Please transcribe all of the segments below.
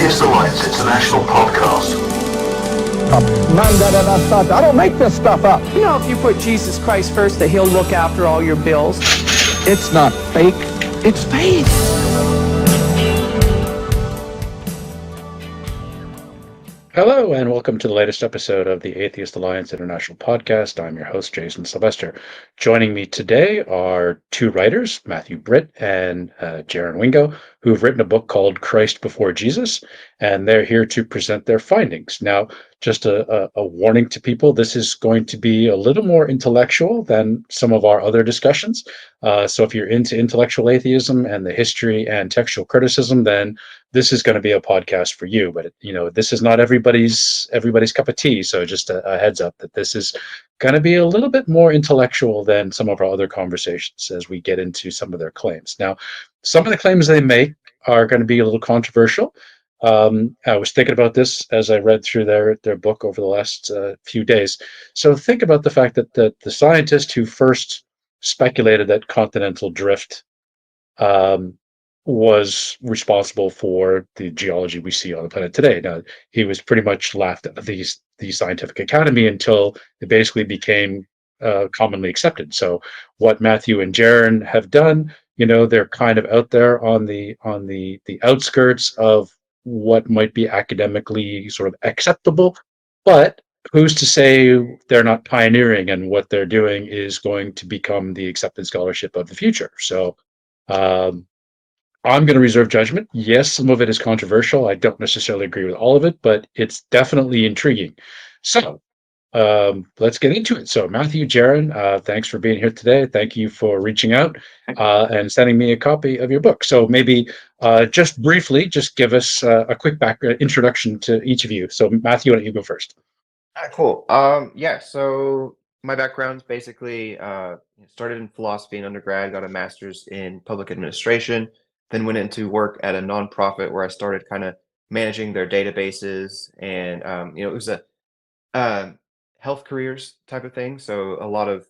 Atheist Alliance International podcast. I don't make this stuff up. You know, if you put Jesus Christ first, that he'll look after all your bills. It's not fake, it's faith. Hello, and welcome to the latest episode of the Atheist Alliance International podcast. I'm your host, Jason Sylvester. Joining me today are two writers, Britt and Jaaron Wingo, who've written a book called Christ Before Jesus, and they're here to present their findings. Now, just a warning to people, this is going to be a little more intellectual than some of our other discussions. So if you're into intellectual atheism and the history and textual criticism, then this is going to be a podcast for you. But this is not everybody's cup of tea. So just a heads up that this is going to be a little bit more intellectual than some of our other conversations as we get into some of their claims. Now, some of the claims they make are going to be a little controversial. I was thinking about this as I read through their book over the last few days. So think about the fact that the scientist who first speculated that continental drift was responsible for the geology we see on the planet today. Now, he was pretty much laughed at the Scientific Academy until it basically became commonly accepted. So what Matthew and Jaaron have done, they're kind of out there on the outskirts of what might be academically sort of acceptable, but who's to say they're not pioneering and what they're doing is going to become the accepted scholarship of the future? So I'm going to reserve judgment. Yes, some of it is controversial. I don't necessarily agree with all of it, but it's definitely intriguing. So let's get into it. So Matthew, Jaaron, thanks for being here today. Thank you for reaching out and sending me a copy of your book. So maybe just briefly, just give us a quick introduction to each of you. So Matthew, why don't you go first? Cool. So my background's basically started in philosophy in undergrad, got a master's in public administration, then went into work at a nonprofit where I started kind of managing their databases, and it was a health careers type of thing. So a lot of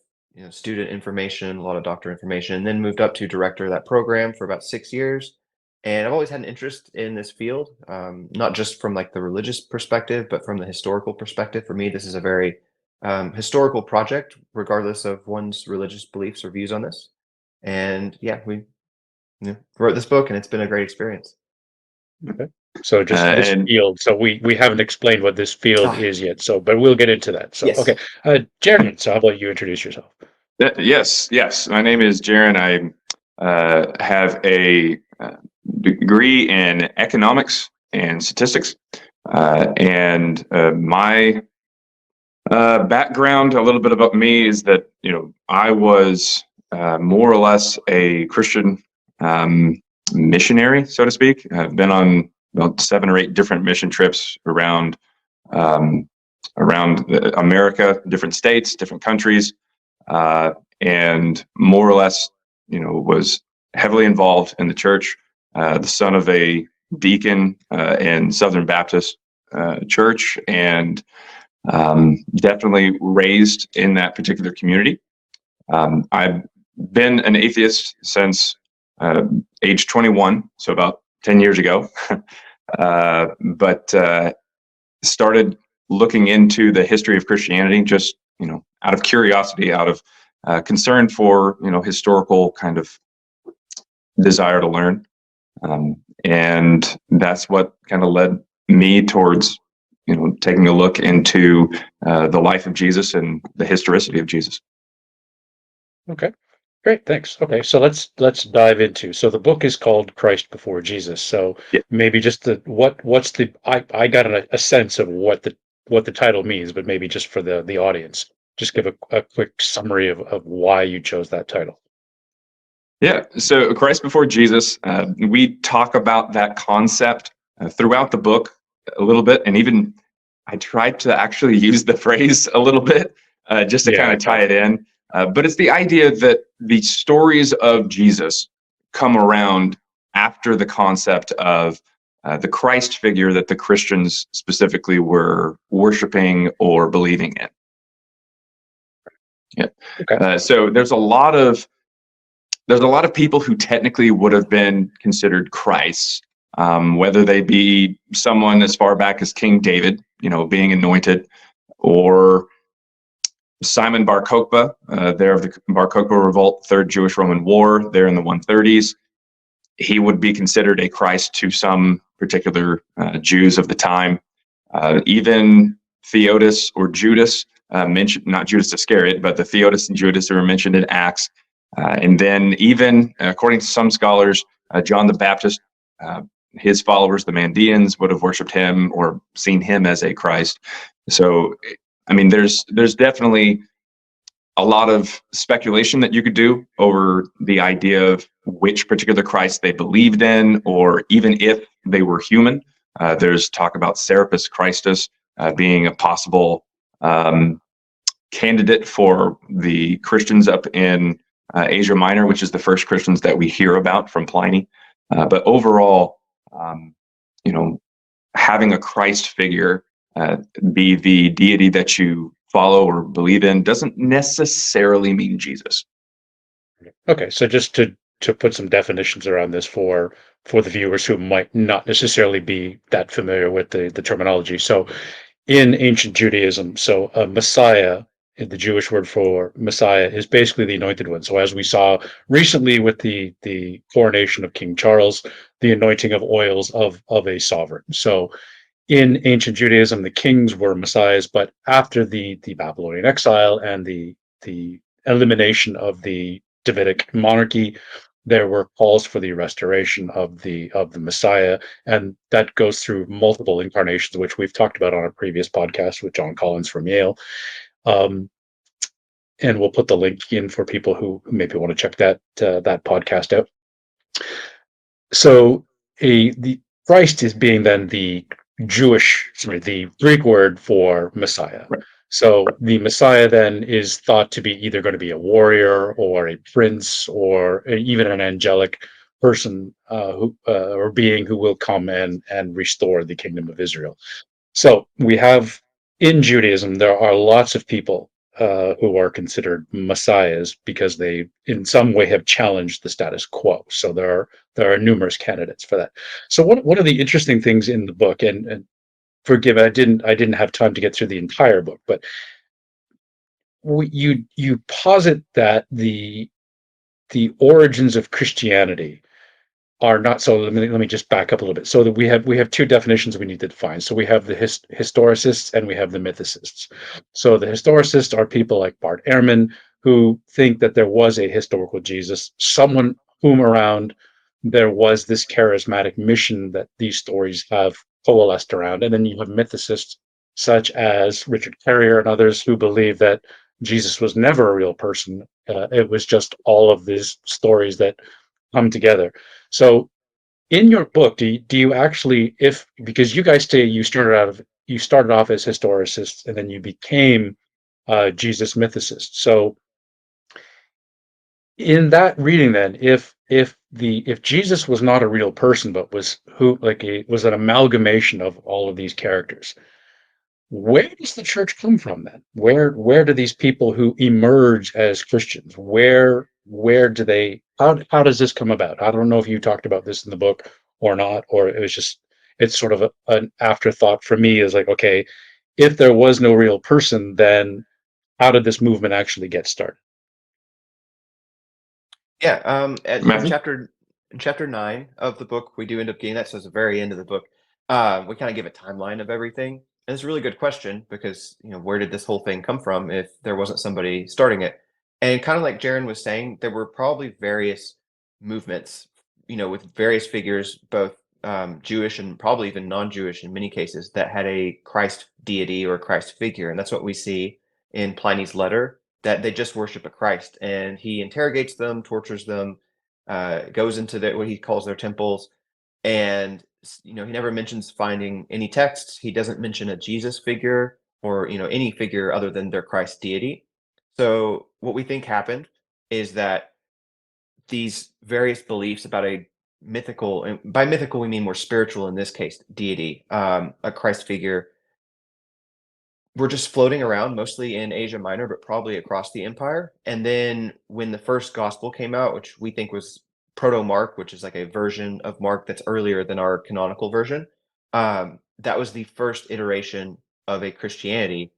student information, a lot of doctor information, and then moved up to director of that program for about 6 years. And I've always had an interest in this field, not just from like the religious perspective, but from the historical perspective. For me, this is a very historical project, regardless of one's religious beliefs or views on this. And yeah, we wrote this book, and it's been a great experience. Okay. So just this field. So we haven't explained what this field is yet. So, but we'll get into that. So, yes. Okay. Jaaron, so how about you introduce yourself? Yes. My name is Jaaron. I have a degree in economics and statistics. And my background, a little bit about me, is that, I was more or less a Christian missionary, so to speak. I've been on about 7 or 8 different mission trips around America, different states, different countries, and more or less, was heavily involved in the church. The son of a deacon in Southern Baptist church, and definitely raised in that particular community. I've been an atheist since age 21, so about 10 years ago, but started looking into the history of Christianity just, out of curiosity, out of concern for, historical kind of desire to learn. And that's what kind of led me towards, taking a look into the life of Jesus and the historicity of Jesus. Okay. Great, thanks. Okay, so let's dive into. So the book is called Christ Before Jesus. So maybe just I got a sense of what the title means, but maybe just for the audience, just give a quick summary of why you chose that title. Yeah, so Christ Before Jesus, we talk about that concept throughout the book a little bit, and even I tried to actually use the phrase a little bit just to kind of tie it in. But it's the idea that the stories of Jesus come around after the concept of the Christ figure that the Christians specifically were worshiping or believing in. Yeah. Okay. So there's a lot of people who technically would have been considered Christ whether they be someone as far back as King David, being anointed, or Simon Bar Kokhba, there of the Bar Kokhba revolt, Third Jewish-Roman War, there in the 130s. He would be considered a Christ to some particular Jews of the time. Even Theodos or Judas, mentioned, not Judas Iscariot, but the Theodos and Judas who are mentioned in Acts. And then even, according to some scholars, John the Baptist, his followers, the Mandeans, would have worshipped him or seen him as a Christ. So, I mean, there's definitely a lot of speculation that you could do over the idea of which particular Christ they believed in, or even if they were human. There's talk about Serapis Christus being a possible candidate for the Christians up in Asia Minor, which is the first Christians that we hear about from Pliny. But overall, having a Christ figure be the deity that you follow or believe in doesn't necessarily mean Jesus. Okay, so just to put some definitions around this for the viewers who might not necessarily be that familiar with the terminology. So in ancient Judaism, so a Messiah, the Jewish word for Messiah, is basically the anointed one. So as we saw recently with the coronation of King Charles, the anointing of oils of a sovereign. So in ancient Judaism, the kings were messiahs, but after the Babylonian exile and the elimination of the Davidic monarchy, there were calls for the restoration of the Messiah, and that goes through multiple incarnations, which we've talked about on a previous podcast with John Collins from Yale. And we'll put the link in for people who maybe want to check that podcast out. So the Christ is being then the Greek word for Messiah. Right. So the Messiah then is thought to be either going to be a warrior or a prince or even an angelic person or being who will come and restore the kingdom of Israel. So we have in Judaism, there are lots of people who are considered messiahs because they in some way have challenged the status quo. So there are numerous candidates for that. So one of the interesting things in the book, and forgive, I didn't have time to get through the entire book, but you posit that the origins of Christianity are not. So let me just back up a little bit. So that we have two definitions we need to define. So we have the historicists and we have the mythicists. So the historicists are people like Bart Ehrman, who think that there was a historical Jesus, someone whom around there was this charismatic mission that these stories have coalesced around. And then you have mythicists such as Richard Carrier and others who believe that Jesus was never a real person. It was just all of these stories that come together. So in your book, do you actually, because you guys say you started off as historicists and then you became Jesus mythicists. So in that reading, then, if Jesus was not a real person but was was an amalgamation of all of these characters, where does the church come from then? Where do these people who emerge as Christians, where do they, how does this come about? I don't know if you talked about this in the book or not, or it's sort of an afterthought for me, is like, okay, if there was no real person, then how did this movement actually get started? Yeah, in Matthew? chapter 9 of the book, we do end up getting that. So it's the very end of the book. We kind of give a timeline of everything. And it's a really good question because, where did this whole thing come from if there wasn't somebody starting it? And kind of like Jaaron was saying, there were probably various movements, with various figures, both Jewish and probably even non-Jewish in many cases, that had a Christ deity or a Christ figure. And that's what we see in Pliny's letter, that they just worship a Christ. And he interrogates them, tortures them, goes into what he calls their temples. And he never mentions finding any texts. He doesn't mention a Jesus figure or any figure other than their Christ deity. So what we think happened is that these various beliefs about a mythical, and by mythical we mean more spiritual in this case, deity, a Christ figure, were just floating around mostly in Asia Minor, but probably across the empire. And then when the first gospel came out, which we think was Proto-Mark, which is like a version of Mark that's earlier than our canonical version. That was the first iteration of a Christianity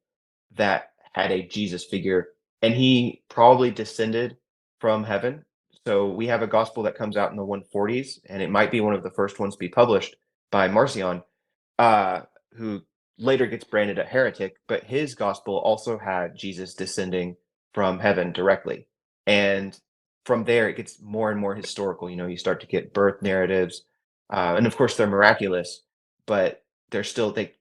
that had a Jesus figure, and he probably descended from heaven. So we have a gospel that comes out in the 140s, and it might be one of the first ones to be published by Marcion, uh, who later gets branded a heretic, but his gospel also had Jesus descending from heaven directly. And from there, it gets more and more historical. You start to get birth narratives, and of course, they're miraculous, but they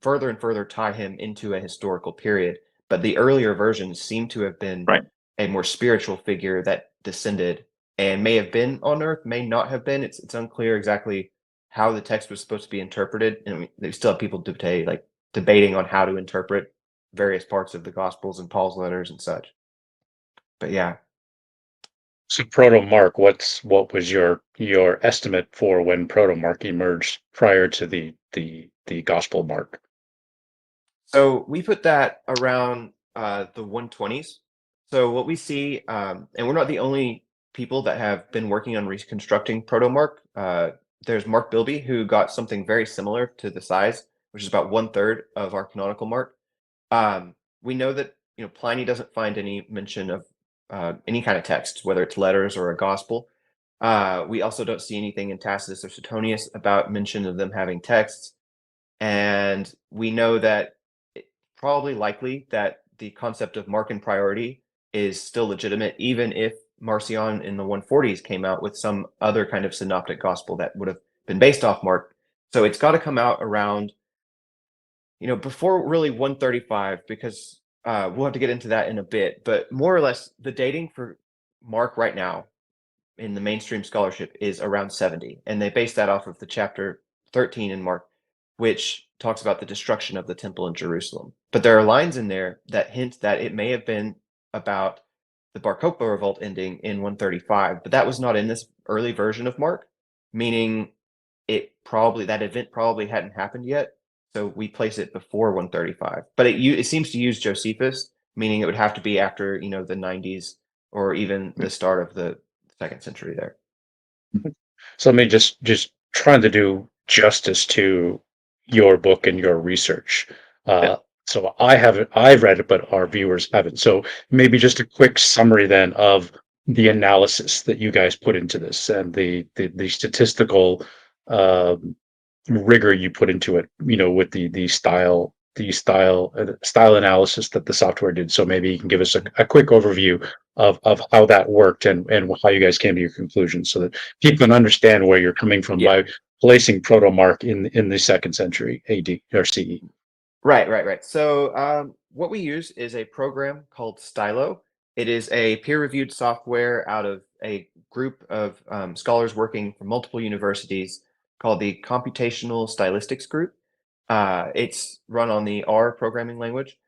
further and further tie him into a historical period. But the earlier versions seem to have been Right. a more spiritual figure that descended and may have been on Earth, may not have been. It's unclear exactly how the text was supposed to be interpreted, and they still have people debating on how to interpret various parts of the Gospels and Paul's letters and such. But yeah. So Proto-Mark, what was your estimate for when Proto-Mark emerged prior to the Gospel Mark? So we put that around the 120s. So what we see, and we're not the only people that have been working on reconstructing Proto-Mark. There's Mark Bilby, who got something very similar to the size, which is about 1/3 of our canonical Mark. We know that Pliny doesn't find any mention of any kind of text, whether it's letters or a gospel. We also don't see anything in Tacitus or Suetonius about mention of them having texts. And we know that it's probably likely that the concept of Markan priority is still legitimate, even if Marcion in the 140s came out with some other kind of synoptic gospel that would have been based off Mark. So it's got to come out around, before really 135, because we'll have to get into that in a bit. But more or less, the dating for Mark right now in the mainstream scholarship is around 70. And they base that off of the chapter 13 in Mark, which talks about the destruction of the temple in Jerusalem. But there are lines in there that hint that it may have been about the Bar Kokhba revolt ending in 135, but that was not in this early version of Mark, meaning that event probably hadn't happened yet. So we place it before 135. But it seems to use Josephus, meaning it would have to be after, the 90s or even the start of the 2nd century there. So let me just trying to do justice to your book and your research. So I've read it, but our viewers haven't. So maybe just a quick summary then of the analysis that you guys put into this and the statistical rigor you put into it. With the style analysis that the software did. So maybe you can give us a quick overview of how that worked and how you guys came to your conclusions, so that people can understand where you're coming from by placing Proto-Mark in the 2nd century AD or CE. Right. So what we use is a program called Stylo. It is a peer-reviewed software out of a group of scholars working from multiple universities called the Computational Stylistics Group. It's run on the R programming language,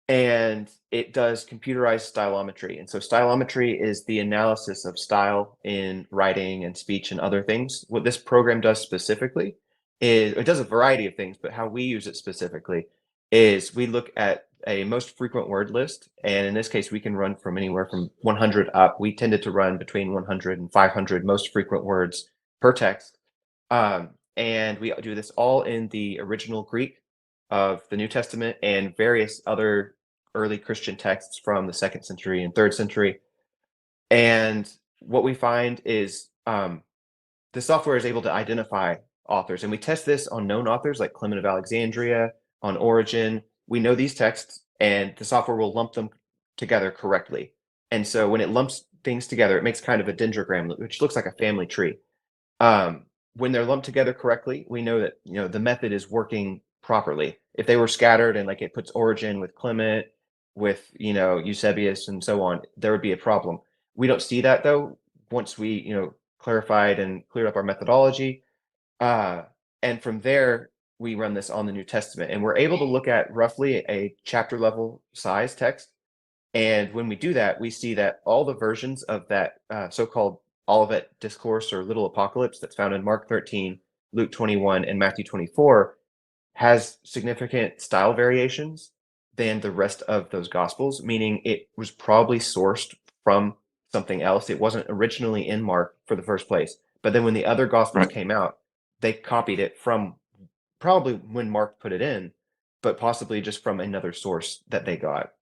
and it does computerized stylometry. And so stylometry is the analysis of style in writing and speech and other things. What this program does specifically is, it does a variety of things, but how we use it specifically is we look at a most frequent word list. And in this case, we can run from anywhere from 100 up. We tended to run between 100 and 500 most frequent words per text. And we do this all in the original Greek of the New Testament and various other early Christian texts from the 2nd century and 3rd century. And what we find is the software is able to identify authors. And we test this on known authors like Clement of Alexandria, on Origen. We know these texts, and the software will lump them together correctly. And so when it lumps things together, it makes kind of a dendrogram, which looks like a family tree. When they're lumped together correctly, we know that the method is working properly. If they were scattered and it puts Origen with Clement, with Eusebius and so on, there would be a problem. We don't see that though. Once we clarified and cleared up our methodology, and from there we run this on the New Testament, and we're able to look at roughly a chapter level size text. And when we do that, we see that all the versions of that so-called Olivet Discourse or Little Apocalypse that's found in Mark 13, Luke 21, and Matthew 24 has significant style variations than the rest of those Gospels, meaning it was probably sourced from something else. It wasn't originally in Mark for the first place. But then when the other Gospels Right. came out, they copied it from probably when Mark put it in, but possibly just from another source that they got.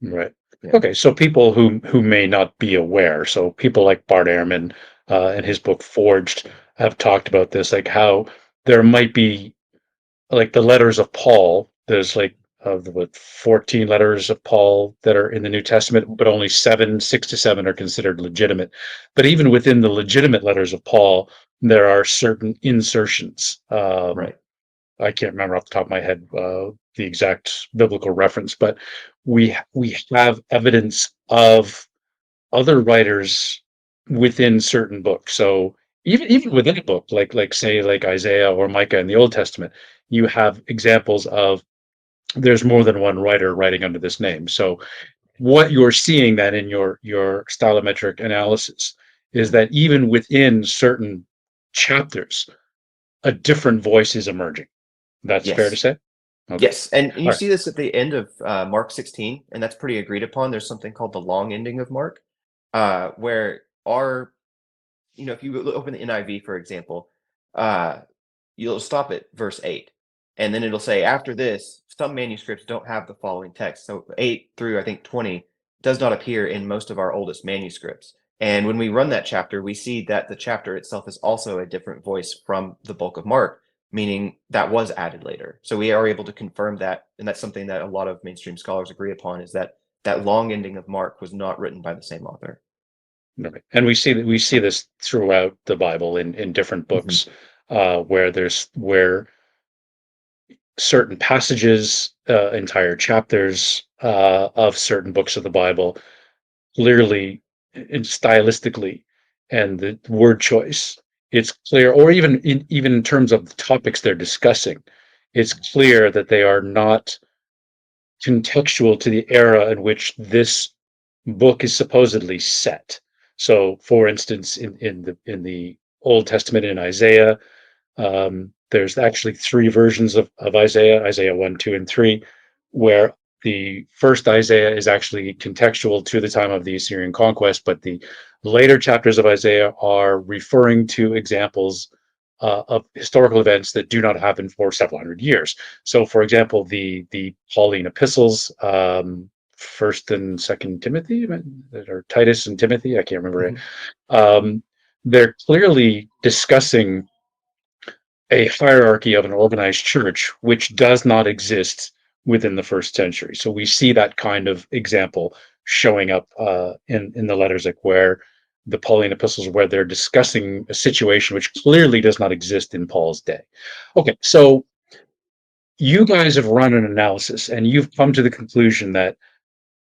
Right. Yeah. Okay. So people who may not be aware, so people like Bart Ehrman in his book Forged have talked about this, like how there might be like the letters of Paul. There's like of the what, 14 letters of Paul that are in the New Testament, but only 6 to 7 are considered legitimate. But even within the legitimate letters of Paul, there are certain insertions. Right. I can't remember off the top of my head the exact biblical reference, but we have evidence of other writers within certain books. So even within a book, like say like Isaiah or Micah in the Old Testament, you have examples of there's more than one writer writing under this name. So what you're seeing then in your stylometric analysis is that even within certain chapters, a different voice is emerging. That's fair to Yes. say? Okay. Yes. And you All right. see this at the end of Mark 16, and that's pretty agreed upon. There's something called the long ending of Mark, where our, if you open the NIV, for example, uh, you'll stop at verse 8. And then it'll say, after this, some manuscripts don't have the following text. So 8 through, I think, 20 does not appear in most of our oldest manuscripts. And when we run that chapter, we see that the chapter itself is also a different voice from the bulk of Mark, meaning that was added later. So we are able to confirm that. And that's something that a lot of mainstream scholars agree upon, is that that long ending of Mark was not written by the same author. Right. And we see this throughout the Bible in different books, where certain passages, entire chapters of certain books of the Bible, clearly and stylistically, and the word choice, it's clear, or even in terms of the topics they're discussing, it's clear that they are not contextual to the era in which this book is supposedly set. So, for instance, in the Old Testament in Isaiah, there's actually three versions of Isaiah: Isaiah 1, 2, and 3, where the first Isaiah is actually contextual to the time of the Assyrian conquest, but the later chapters of Isaiah are referring to examples of historical events that do not happen for several hundred years. So, for example, the Pauline epistles, First and Second Timothy, or Titus and Timothy, I can't remember. Mhm. They're clearly discussing a hierarchy of an organized church which does not exist within the first century. So we see that kind of example showing up in the letters, like where the Pauline epistles, where they're discussing a situation which clearly does not exist in Paul's day. Okay, so you guys have run an analysis and you've come to the conclusion that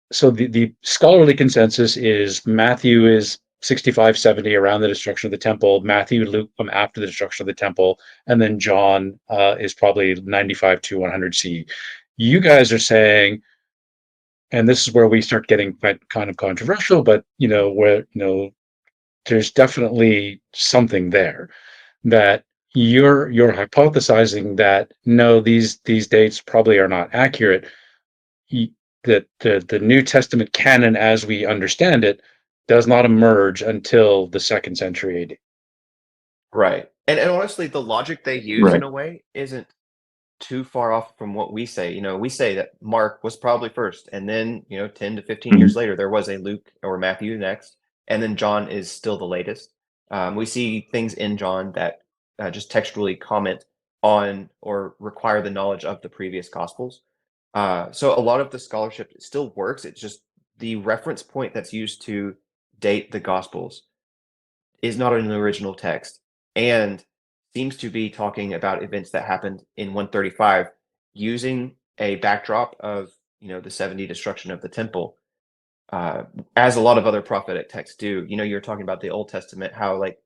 the scholarly consensus is Matthew is 65, 70 around the destruction of the temple. Matthew, Luke come after the destruction of the temple, and then John is probably 95 to 100 CE. You guys are saying, and this is where we start getting kind of controversial, but where there's definitely something there, that you're hypothesizing that no, these dates probably are not accurate, that the New Testament canon as we understand it does not emerge until the second century AD. Right. And honestly, the logic they use in Right. a way isn't too far off from what we say. We say that Mark was probably first, and then, 10 to 15 Mhm. years later, there was a Luke or Matthew next, and then John is still the latest. We see things in John that just textually comment on or require the knowledge of the previous Gospels. So a lot of the scholarship still works. It's just the reference point that's used to date the Gospels is not in the original text and seems to be talking about events that happened in 135 using a backdrop of the 70 destruction of the temple, as a lot of other prophetic texts do. You're talking about the Old Testament, how like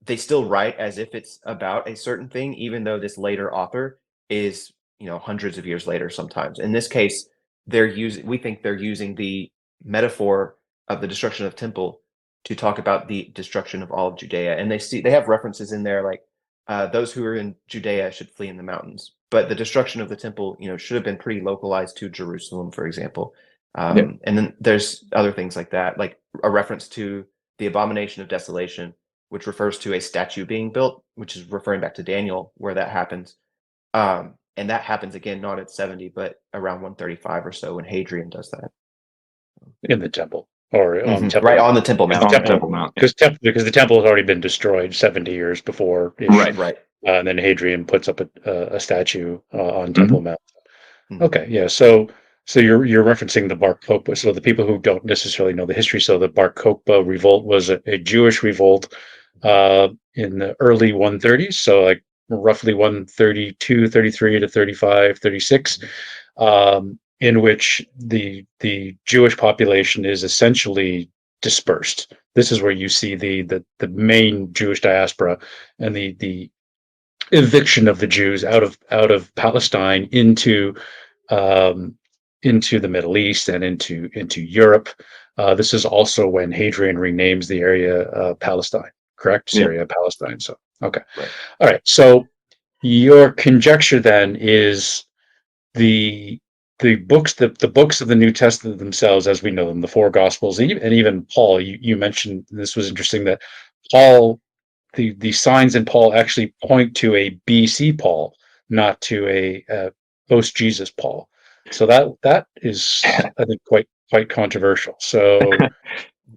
they still write as if it's about a certain thing, even though this later author is hundreds of years later. Sometimes in this case, we think they're using the metaphor of the destruction of temple to talk about the destruction of all of Judea. And they have references in there like those who are in Judea should flee in the mountains, but the destruction of the temple should have been pretty localized to Jerusalem, for example. And then there's other things like that, like a reference to the abomination of desolation, which refers to a statue being built, which is referring back to Daniel, where that happens. And that happens again, not at 70, but around 135 or so when Hadrian does that. in the temple or on Temple Right Mount. on the Temple Because Mount. the temple, Temple Mount. because the temple has already been destroyed 70 years before. Right. Right. And then Hadrian puts up a statue on Mhm. Temple Mount. Mhm. Okay, yeah. So you're referencing the Bar Kokhba. So the people who don't necessarily know the history, so the Bar Kokhba revolt was a Jewish revolt in the early 130s. So like roughly 132, 33 to 35, 36, in which the Jewish population is essentially dispersed. This is where you see the main Jewish diaspora and the eviction of the Jews out of Palestine into the Middle East and into Europe. This is also when Hadrian renames the area Palestine, correct? Yeah. Syria, Palestine. So okay, Right. all right. So your conjecture then is the books the books of the New Testament themselves, as we know them, the four Gospels, and even Paul. You mentioned this was interesting that Paul, the signs in Paul actually point to a BC Paul, not to a post Jesus Paul. So that is, I think, quite controversial. So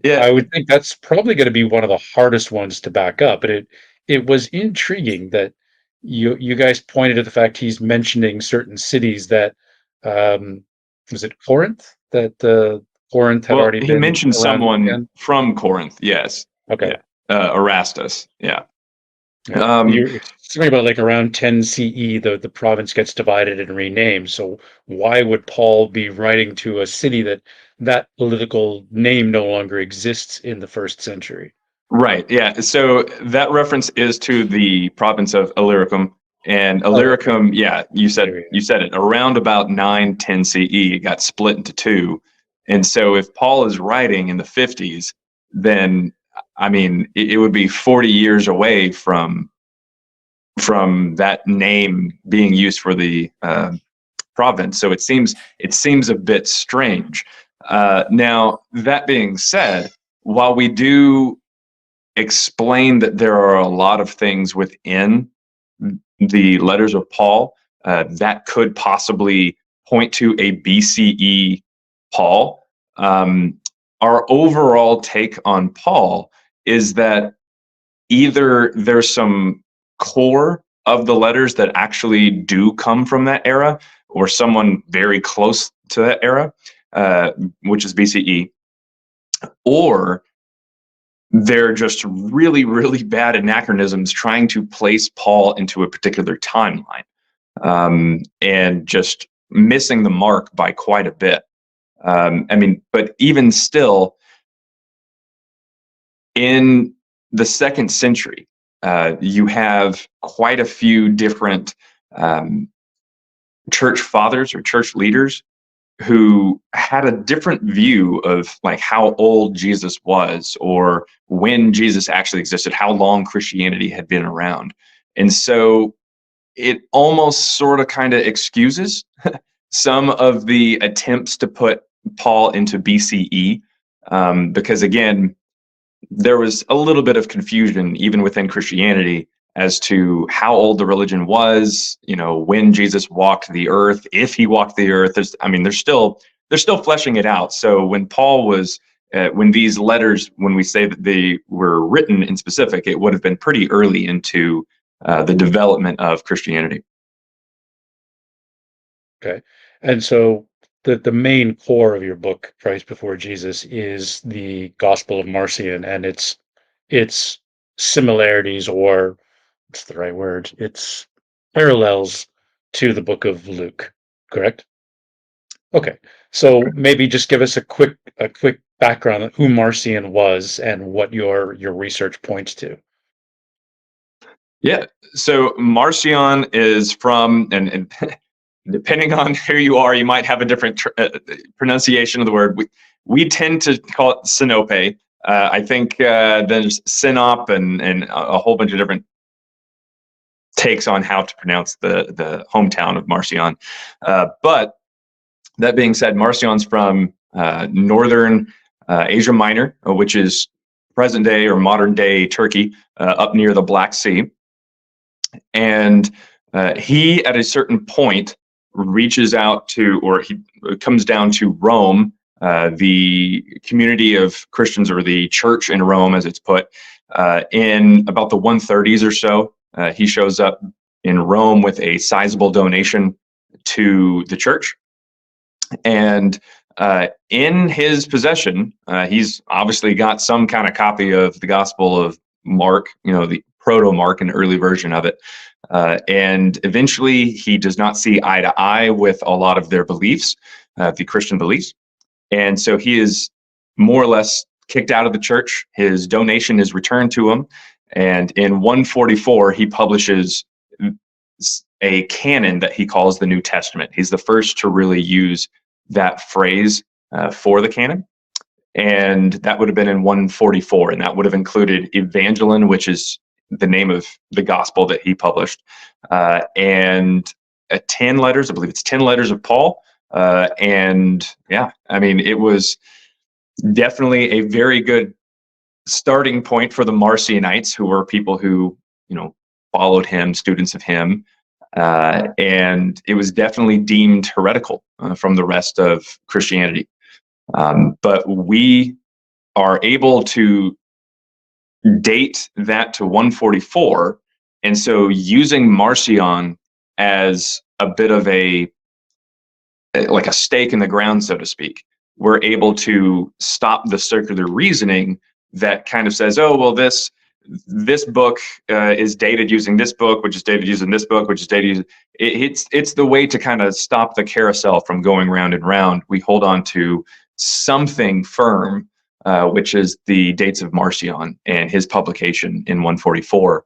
Yeah. I would think that's probably going to be one of the hardest ones to back up. But it was intriguing that you guys pointed to the fact he's mentioning certain cities that was it Corinth that Corinth had Well, already he been mentioned around someone again. from Corinth. Yes. Okay. Yeah. Erastus. Yeah. Yeah. You're talking about like around 10 CE, the province gets divided and renamed. So why would Paul be writing to a city that political name no longer exists in the first century? Right. Yeah. So that reference is to the province of Illyricum, and Illyricum. Yeah, you said it. Around about 910 CE, it got split into two, and so if Paul is writing in the 50s, then I mean it would be 40 years away from that name being used for the province. So it seems a bit strange. Now that being said, while we do explain that there are a lot of things within the letters of Paul that could possibly point to a BCE Paul. Our overall take on Paul is that either there's some core of the letters that actually do come from that era, or someone very close to that era, which is BCE, or they're just really, really bad anachronisms trying to place Paul into a particular timeline, and just missing the mark by quite a bit. I mean, but even still, in the second century, you have quite a few different church fathers or church leaders who had a different view of like how old Jesus was, or when Jesus actually existed, how long Christianity had been around. And so it almost sort of kind of excuses some of the attempts to put Paul into BCE, because again, there was a little bit of confusion even within Christianity as to how old the religion was, when Jesus walked the earth, if he walked the earth. They're still fleshing it out. So when Paul was, when these letters, when we say that they were written in specific, it would have been pretty early into the development of Christianity. Okay. And so the main core of your book, Christ Before Jesus, is the Gospel of Marcion and its similarities, or what's the right word? Its parallels to the book of Luke, correct? Okay. So maybe just give us a quick background on who Marcion was and what your research points to. Yeah. So Marcion is from, and depending on who you are, you might have a different pronunciation of the word. We tend to call it Sinope. I think there's Sinop and a whole bunch of different takes on how to pronounce the hometown of Marcion. But that being said, Marcion's from northern Asia Minor, which is present day or modern day Turkey, up near the Black Sea. And he, at a certain point, reaches out to, or he comes down to Rome, the community of Christians, or the church in Rome, as it's put, in about the 130s or so. He shows up in Rome with a sizable donation to the church. And in his possession, he's obviously got some kind of copy of the Gospel of Mark, the proto-Mark, an early version of it. And eventually he does not see eye to eye with a lot of their beliefs, the Christian beliefs. And so he is more or less kicked out of the church. His donation is returned to him. And in 144, he publishes a canon that he calls the New Testament. He's the first to really use that phrase for the canon. And that would have been in 144. And that would have included Evangelion, which is the name of the gospel that he published, and 10 letters, I believe it's 10 letters of Paul. And yeah, I mean, it was definitely a very good starting point for the Marcionites, who were people who, followed him, students of him. And it was definitely deemed heretical from the rest of Christianity. But we are able to date that to 144. And so using Marcion as a bit of like a stake in the ground, so to speak, we're able to stop the circular reasoning that kind of says, oh, well, this book is dated using this book, which is dated using this book, which is dated using... It's the way to kind of stop the carousel from going round and round. We hold on to something firm, which is the dates of Marcion and his publication in 144.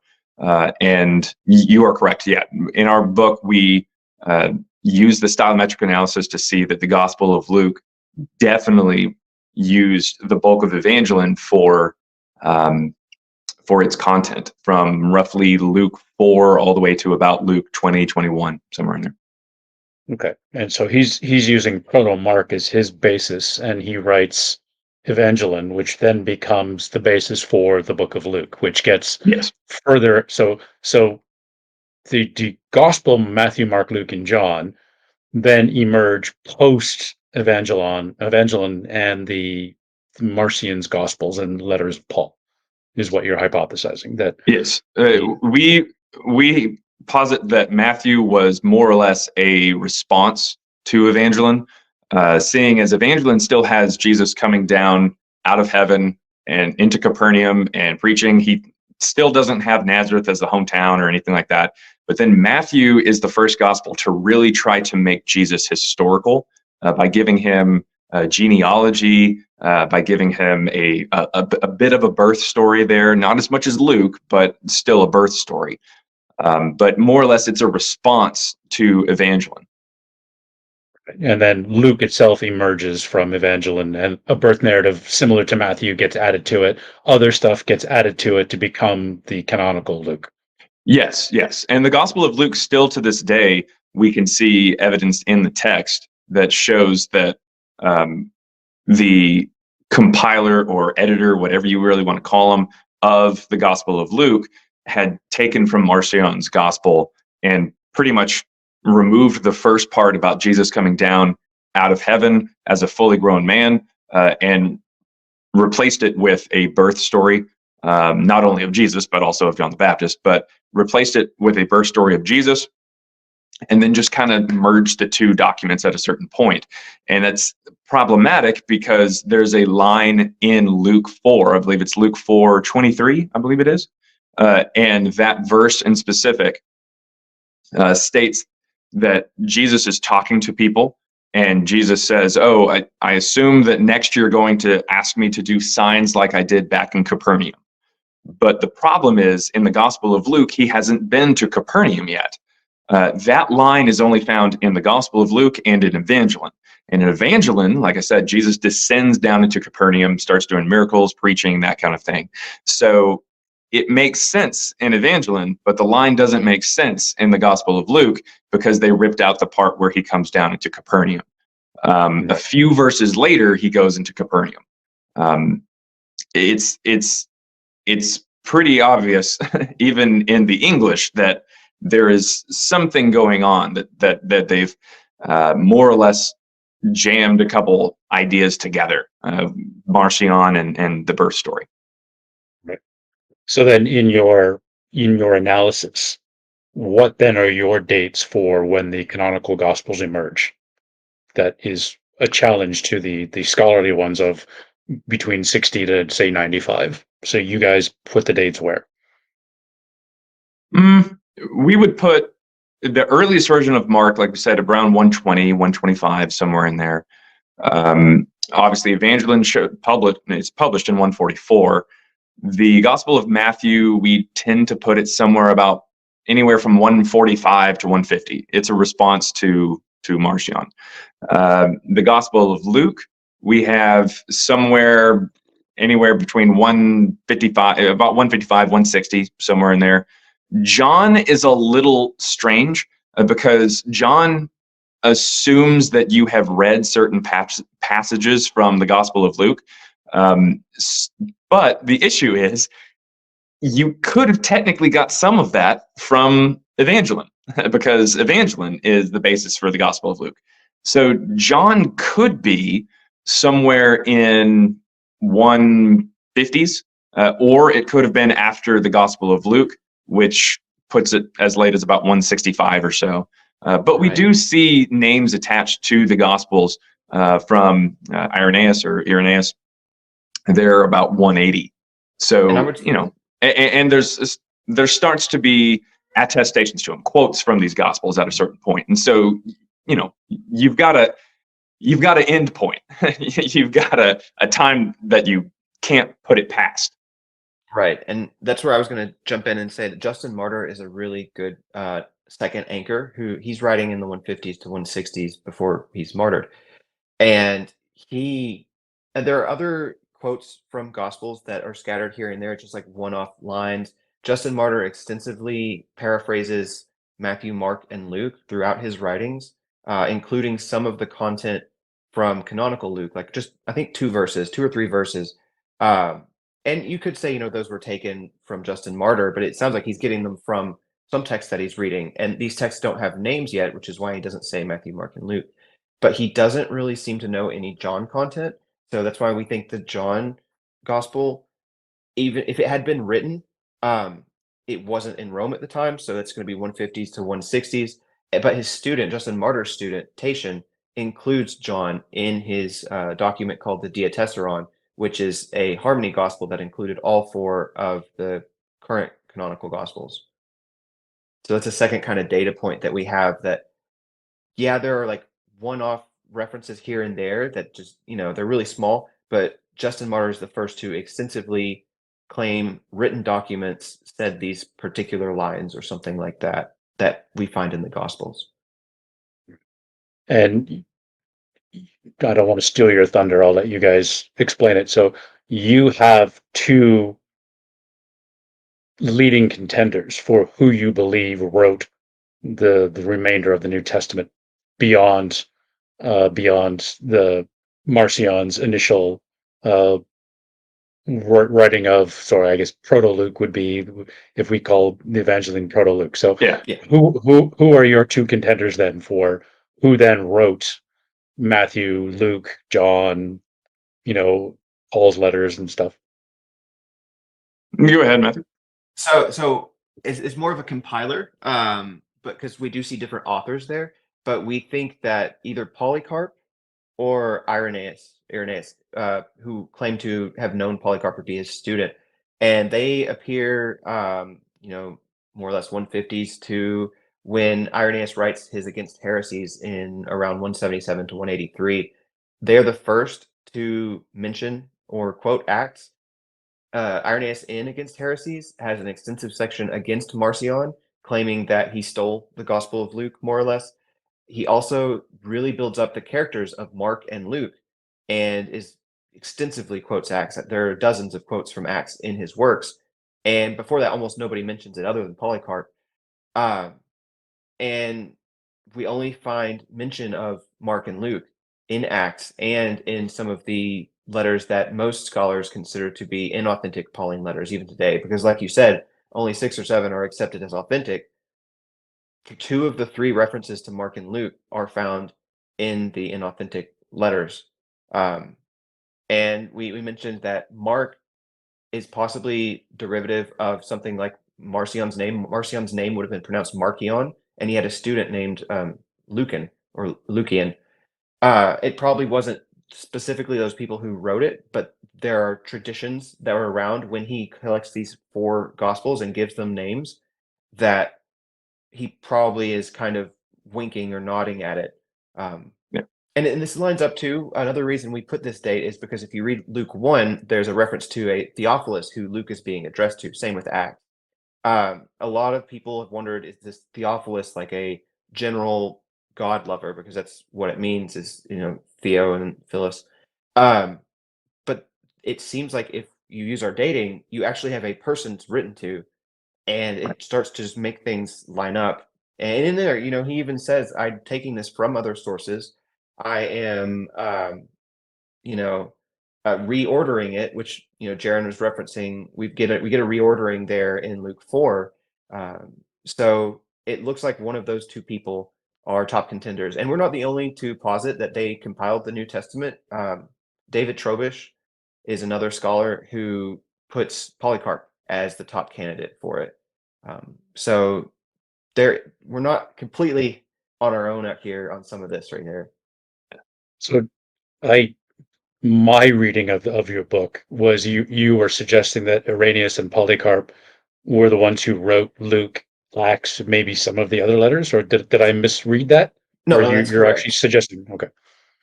And you are correct. Yeah, in our book, we use the stylometric analysis to see that the Gospel of Luke definitely used the bulk of Evangelion for its content, from roughly Luke 4 all the way to about Luke 20, 21, somewhere in there. Okay. And so he's using proto-Mark as his basis, and he writes Evangelion, which then becomes the basis for the book of Luke, which gets further. So the Gospel, Matthew, Mark, Luke, and John, then emerge post Evangelion and the Marcion's Gospels and letters of Paul, is what you're hypothesizing. That yes, we posit that Matthew was more or less a response to Evangelion, seeing as Evangelion still has Jesus coming down out of heaven and into Capernaum and preaching. He still doesn't have Nazareth as the hometown or anything like that. But then Matthew is the first gospel to really try to make Jesus historical by giving him genealogy, by giving him a bit of a birth story there, not as much as Luke, but still a birth story. But more or less, it's a response to Evangelion. And then Luke itself emerges from Evangelion, and a birth narrative similar to Matthew gets added to it. Other stuff gets added to it to become the canonical Luke. Yes. And the Gospel of Luke, still to this day, we can see evidence in the text that shows that the compiler or editor, whatever you really want to call them, of the Gospel of Luke had taken from Marcion's Gospel and pretty much removed the first part about Jesus coming down out of heaven as a fully grown man, and replaced it with a birth story, not only of Jesus, but also of John the Baptist, but replaced it with a birth story of Jesus, and then just kind of merged the two documents at a certain point. And that's problematic because there's a line in Luke 4, I believe it's Luke 4:23, I believe it is, and that verse in specific states that Jesus is talking to people, and Jesus says, oh, I assume that next you're going to ask me to do signs like I did back in Capernaum. But the problem is, in the Gospel of Luke, he hasn't been to Capernaum yet. That line is only found in the Gospel of Luke and in Evangelion. And in Evangelion, like I said, Jesus descends down into Capernaum, starts doing miracles, preaching, that kind of thing. So it makes sense in Evangelion, but the line doesn't make sense in the Gospel of Luke because they ripped out the part where he comes down into Capernaum. A few verses later, he goes into Capernaum. It's pretty obvious, even in the English, that there is something going on, that they've more or less jammed a couple ideas together, Marcion and the birth story. Right. So then, in your analysis, what then are your dates for when the canonical Gospels emerge? That is a challenge to the scholarly ones of between 60 to say 95. So you guys put the dates where? We would put the earliest version of Mark, like we said, around 120, 125, somewhere in there. Obviously, Evangeline is published in 144. The Gospel of Matthew, we tend to put it somewhere about anywhere from 145 to 150. It's a response to Marcion. The Gospel of Luke, we have somewhere anywhere between 155, about 155, 160, somewhere in there. John is a little strange because John assumes that you have read certain passages from the Gospel of Luke. But the issue is, you could have technically got some of that from Evangeline, because Evangeline is the basis for the Gospel of Luke. So John could be somewhere in 150s, or it could have been after the Gospel of Luke, which puts it as late as about 165 or so. But we do see names attached to the Gospels from Irenaeus or Irenaeus. They're about 180. So, and there starts to be attestations to them, quotes from these Gospels at a certain point. And so, you've got an end point. You've got a time that you can't put it past. Right. And that's where I was going to jump in and say that Justin Martyr is a really good second anchor, who he's writing in the 150s to 160s before he's martyred. And there are other quotes from Gospels that are scattered here and there, just like one-off lines. Justin Martyr extensively paraphrases Matthew, Mark, and Luke throughout his writings, including some of the content from canonical Luke, like just, I think, 2 or 3 verses. And you could say, those were taken from Justin Martyr, but it sounds like he's getting them from some text that he's reading. And these texts don't have names yet, which is why he doesn't say Matthew, Mark, and Luke. But he doesn't really seem to know any John content. So that's why we think the John Gospel, even if it had been written, it wasn't in Rome at the time. So that's going to be 150s to 160s. But his student, Justin Martyr's student, Tatian, includes John in his document called the Diatessaron, which is a harmony gospel that included all 4 of the current canonical Gospels. So that's a second kind of data point that we have, that, there are like one-off references here and there that just, they're really small, but Justin Martyr is the first to extensively claim written documents said these particular lines or something like that we find in the Gospels. And I don't want to steal your thunder. I'll let you guys explain it. So you have 2 leading contenders for who you believe wrote the remainder of the New Testament beyond the Marcion's initial writing of, sorry, I guess Proto-Luke would be, if we call the Evangeline Proto-Luke. So Yeah. Who are your 2 contenders then for who then wrote Matthew, Luke, John, Paul's letters and stuff? Go ahead, Matthew. So it's more of a compiler, but because we do see different authors there, but we think that either Polycarp or Irenaeus, who claim to have known Polycarp or be his student, and they appear, more or less 150s to when Irenaeus writes his Against Heresies in around 177 to 183. They're the first to mention or quote Acts. Irenaeus in Against Heresies has an extensive section against Marcion, claiming that he stole the Gospel of Luke, more or less. He also really builds up the characters of Mark and Luke, and is extensively quotes Acts. There are dozens of quotes from Acts in his works, and before that, almost nobody mentions it other than Polycarp. And we only find mention of Mark and Luke in Acts and in some of the letters that most scholars consider to be inauthentic Pauline letters even today, because like you said, only 6 or 7 are accepted as authentic. 2 of the 3 references to Mark and Luke are found in the inauthentic letters. Um, and we mentioned that Mark is possibly derivative of something like Marcion's name. Marcion's name would have been pronounced Markion, and he had a student named Lucan or Lucian. It probably wasn't specifically those people who wrote it, but there are traditions that were around when he collects these 4 gospels and gives them names that he probably is kind of winking or nodding at it. Yeah. And this lines up to another reason we put this date is because if you read Luke 1, there's a reference to a Theophilus who Luke is being addressed to. Same with Acts. A lot of people have wondered, is this Theophilus like a general God lover? Because that's what it means is, Theo and Phyllis. But it seems like if you use our dating, you actually have a person it's written to, and it starts to just make things line up. And in there, he even says, I'm taking this from other sources. I am, reordering it, which, Jaaron was referencing. We get a reordering there in Luke 4. So it looks like one of those 2 people are top contenders. And we're not the only to posit that they compiled the New Testament. David Trobish is another scholar who puts Polycarp as the top candidate for it. So we're not completely on our own out here on some of this right here. So my reading of your book was you were suggesting that Irenaeus and Polycarp were the ones who wrote Luke, Acts, maybe some of the other letters, or did I misread that? No, Or no, that's you're correct. actually suggesting, okay.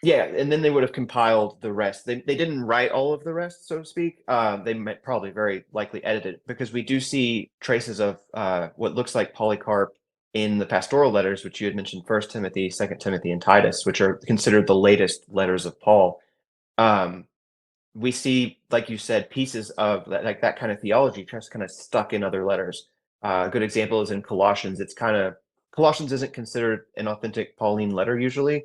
Yeah, and then they would have compiled the rest. They didn't write all of the rest, so to speak. They might probably very likely edited it, because we do see traces of what looks like Polycarp in the pastoral letters, which you had mentioned, First Timothy, Second Timothy, and Titus, which are considered the latest letters of Paul. We see, like you said, pieces of like that kind of theology just kind of stuck in other letters. A good example is in Colossians. Colossians isn't considered an authentic Pauline letter usually,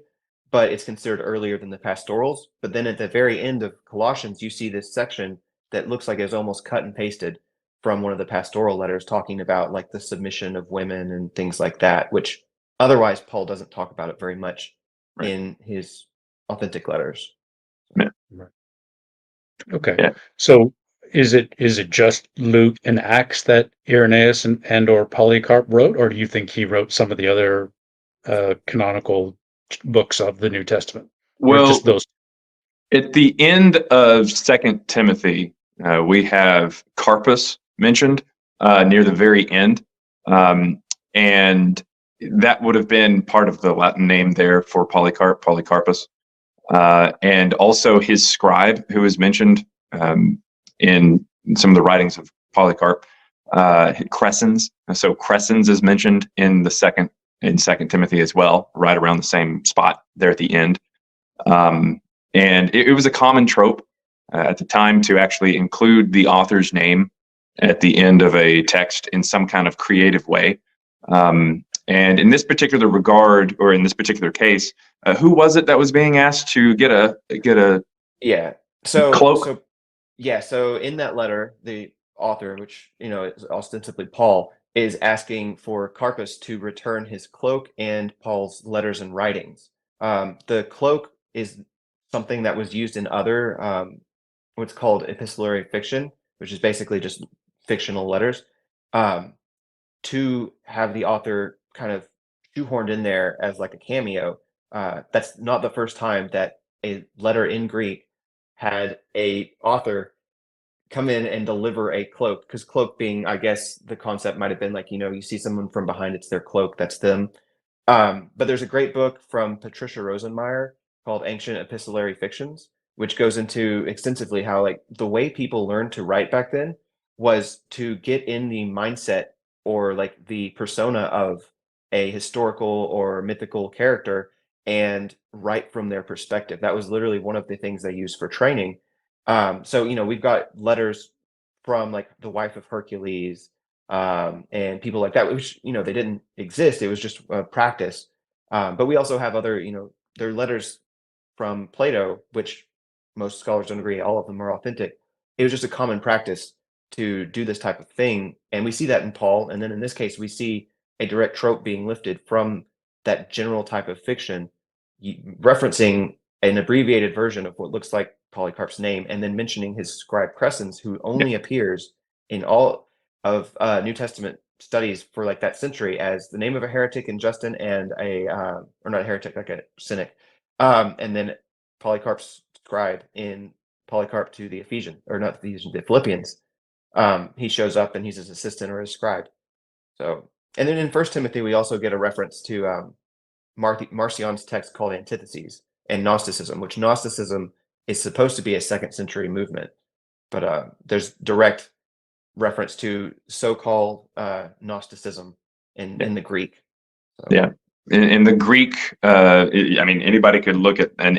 but it's considered earlier than the pastorals. But then at the very end of Colossians, you see this section that looks like it's almost cut and pasted from one of the pastoral letters, talking about like the submission of women and things like that, which otherwise Paul doesn't talk about it very much Right. in his authentic letters. Yeah. Right. Okay. Yeah. So is it just Luke and Acts that Irenaeus and or Polycarp wrote, or do you think he wrote some of the other canonical books of the New Testament? Or Well, just those? at the end of Second Timothy, we have Carpus mentioned near the very end, and that would have been part of the Latin name there for Polycarp, Polycarpus, and also his scribe, who is mentioned in some of the writings of Polycarp, Crescens. So Crescens is mentioned in Second Timothy as well, right around the same spot there at the end. And it was a common trope at the time to actually include the author's name at the end of a text in some kind of creative way. And in this particular regard, or in this particular case, who was it that was being asked to get a Yeah. So cloak? So in that letter, the author, which is ostensibly Paul, is asking for Carpus to return his cloak and Paul's letters and writings. The cloak is something that was used in other what's called epistolary fiction, which is basically just fictional letters, to have the author kind of shoehorned in there as like a cameo. That's not the first time that a letter in Greek had a author come in and deliver a cloak, because cloak being, I guess the concept might have been like, you see someone from behind, it's their cloak, that's them. But there's a great book from Patricia Rosenmeyer called Ancient Epistolary Fictions, which goes into extensively how like the way people learned to write back then was to get in the mindset or like the persona of a historical or mythical character and write from their perspective. That was literally one of the things they used for training. So we've got letters from like the wife of Hercules, and people like that, which they didn't exist. It was just practice. But we also have other, there are letters from Plato, which most scholars don't agree all of them are authentic. It was just a common practice to do this type of thing. And we see that in Paul. And then in this case, we see a direct trope being lifted from that general type of fiction, referencing an abbreviated version of what looks like Polycarp's name, and then mentioning his scribe Crescens, who only appears in all of New Testament studies for like that century as the name of a heretic in Justin and or not a heretic, like a cynic, and then Polycarp's scribe in Polycarp to the Ephesians, or not the Ephesians, the Philippians. He shows up and he's his assistant or his scribe. So, and then in First Timothy, we also get a reference to Marcion's text called Antitheses and Gnosticism, which Gnosticism is supposed to be a 2nd century movement, but there's direct reference to so-called Gnosticism in the Greek. So. Yeah. In the Greek, I mean, anybody could look at an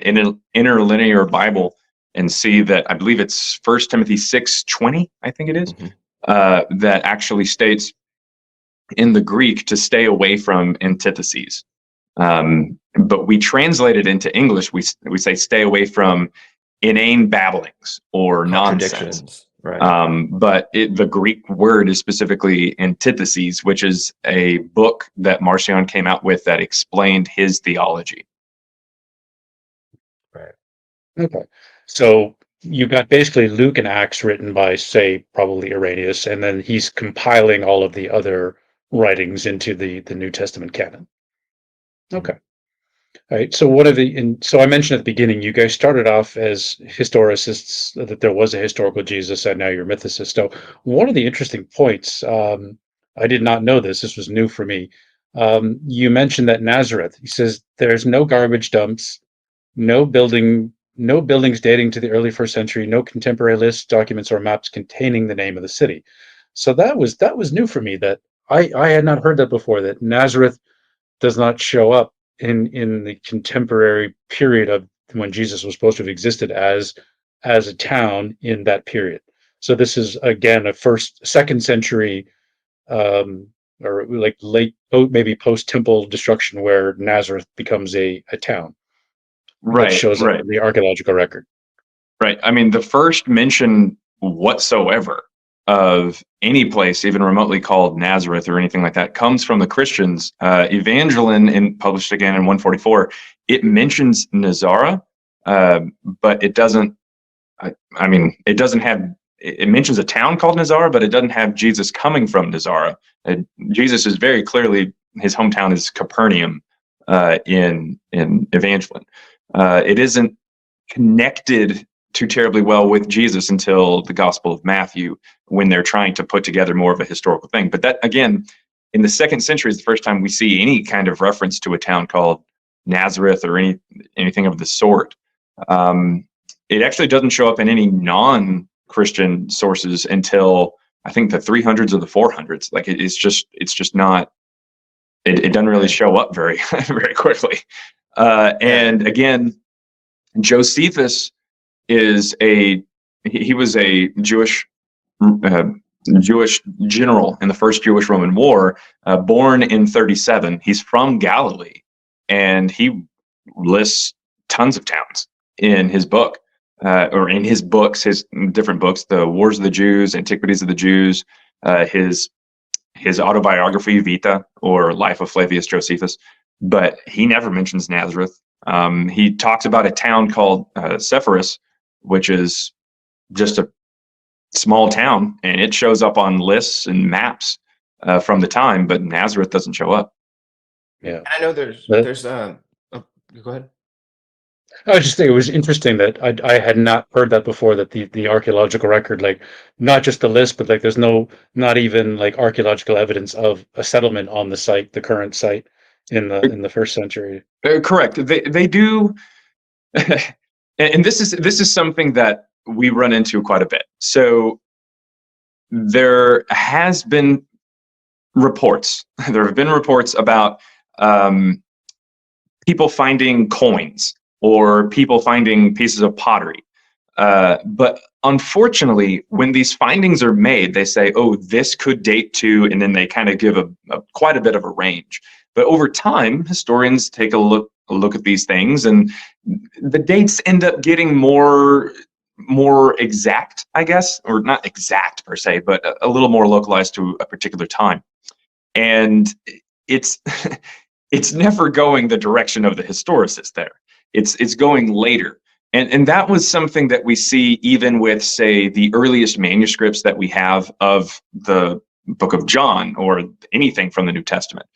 interlinear Bible and see that, I believe it's 1 Timothy 6:20, I think it is, that actually states in the Greek to stay away from antitheses. But we translate it into English, we say stay away from inane babblings or nonsense. Right. But the Greek word is specifically antitheses, which is a book that Marcion came out with that explained his theology. Right. Okay. So you've got basically Luke and Acts written by, say, probably Irenaeus, and then he's compiling all of the other writings into the New Testament canon. Okay. All right. So so I mentioned at the beginning, you guys started off as historicists, that there was a historical Jesus, and now you're mythicists. So one of the interesting points, I did not know this. This was new for me. You mentioned that Nazareth. He says there's no garbage dumps, no buildings dating to the early 1st century, no contemporary lists, documents, or maps containing the name of the city. So that was new for me. That I had not heard that before. That Nazareth does not show up in the contemporary period of when Jesus was supposed to have existed as a town in that period. So this is again a 2nd century, or like late, maybe post-temple destruction, where Nazareth becomes a town. Right. That shows up in the archaeological record. Right. I mean, the first mention whatsoever of any place even remotely called Nazareth or anything like that comes from the Christians. Evangeline, published again in 144, it mentions Nazareth, but it doesn't. I mean, it doesn't have. It mentions a town called Nazareth, but it doesn't have Jesus coming from Nazareth. Jesus is very clearly, his hometown is Capernaum in Evangeline. It isn't connected too terribly well with Jesus until the Gospel of Matthew, when they're trying to put together more of a historical thing. But that, again, in the 2nd century is the first time we see any kind of reference to a town called Nazareth or anything of the sort. It actually doesn't show up in any non-Christian sources until I think the 300s or the 400s. Like it's just not. It doesn't really show up very very quickly. And again, Josephus he was a Jewish general in the First Jewish-Roman War, born in 37. He's from Galilee, and he lists tons of towns in his book, or in his books, his different books, the Wars of the Jews, Antiquities of the Jews, his autobiography, Vita, or Life of Flavius Josephus. But he never mentions Nazareth. He talks about a town called Sepphoris, which is just a small town, and it shows up on lists and maps from the time, but Nazareth doesn't show up. Yeah, and I know there's go ahead. I just think it was interesting that I had not heard that before, that the archaeological record, like not just the list, but like there's not even like archaeological evidence of a settlement on the site, the current site in the 1st century. Correct. They do. And this is something that we run into quite a bit. So there has been reports. There have been reports about people finding coins or people finding pieces of pottery But unfortunately, when these findings are made, they say, "Oh, this could date to," and then they kind of give quite a bit of a range. But over time, historians take a look at these things, and the dates end up getting more exact, I guess, or not exact per se, but a little more localized to a particular time. And it's it's never going the direction of the historicist there. It's going later. And that was something that we see even with, say, the earliest manuscripts that we have of the book of John or anything from the New Testament,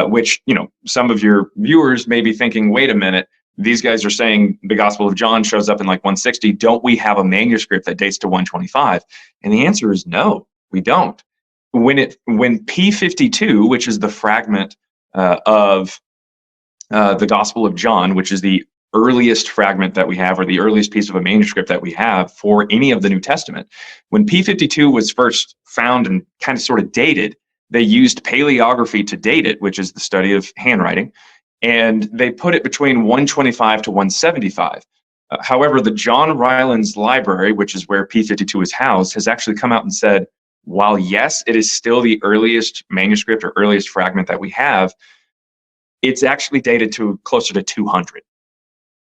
which, some of your viewers may be thinking, wait a minute, these guys are saying the Gospel of John shows up in like 160. Don't we have a manuscript that dates to 125? And the answer is no, we don't. When P52, which is the fragment of the Gospel of John, which is the earliest fragment that we have, or the earliest piece of a manuscript that we have for any of the New Testament, when P52 was first found and kind of sort of dated, they used paleography to date it, which is the study of handwriting, and they put it between 125 to 175. However, the John Rylands Library, which is where P52 is housed, has actually come out and said, while yes, it is still the earliest manuscript or earliest fragment that we have, it's actually dated to closer to 200.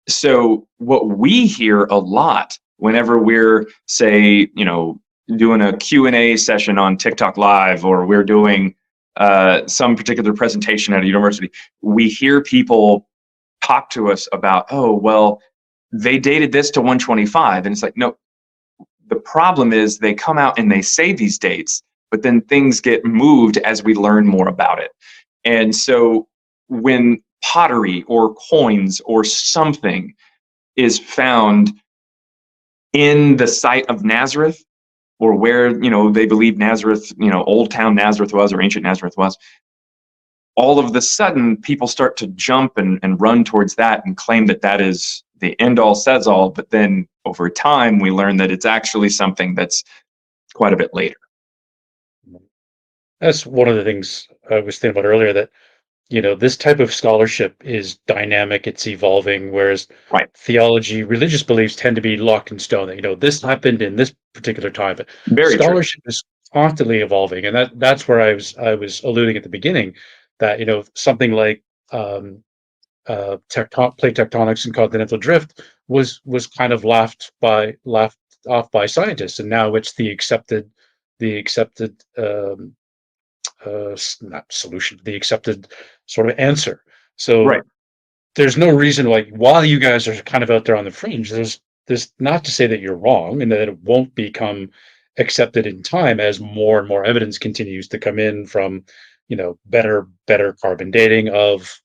So what we hear a lot whenever we're, say, doing a Q&A session on TikTok Live, or we're doing some particular presentation at a university, we hear people talk to us about, oh, well, they dated this to 125. And it's like, no, the problem is they come out and they say these dates, but then things get moved as we learn more about it. And so when pottery or coins or something is found in the site of Nazareth, or where they believe Nazareth, Old Town Nazareth was, or ancient Nazareth was, all of the sudden people start to jump and run towards that and claim that that is the end all says all. But then over time we learn that it's actually something that's quite a bit later. That's one of the things I was thinking about earlier, that this type of scholarship is dynamic, it's evolving, whereas Right. theology, religious beliefs tend to be locked in stone, that this happened in this particular time. But Very true. scholarship is constantly evolving, and that's where I was alluding at the beginning, that something like plate tectonics and continental drift was kind of laughed off by scientists, and now it's the accepted not solution, the accepted sort of answer. So Right. there's no reason why, while you guys are kind of out there on the fringe, there's not to say that you're wrong and that it won't become accepted in time as more and more evidence continues to come in from better carbon dating of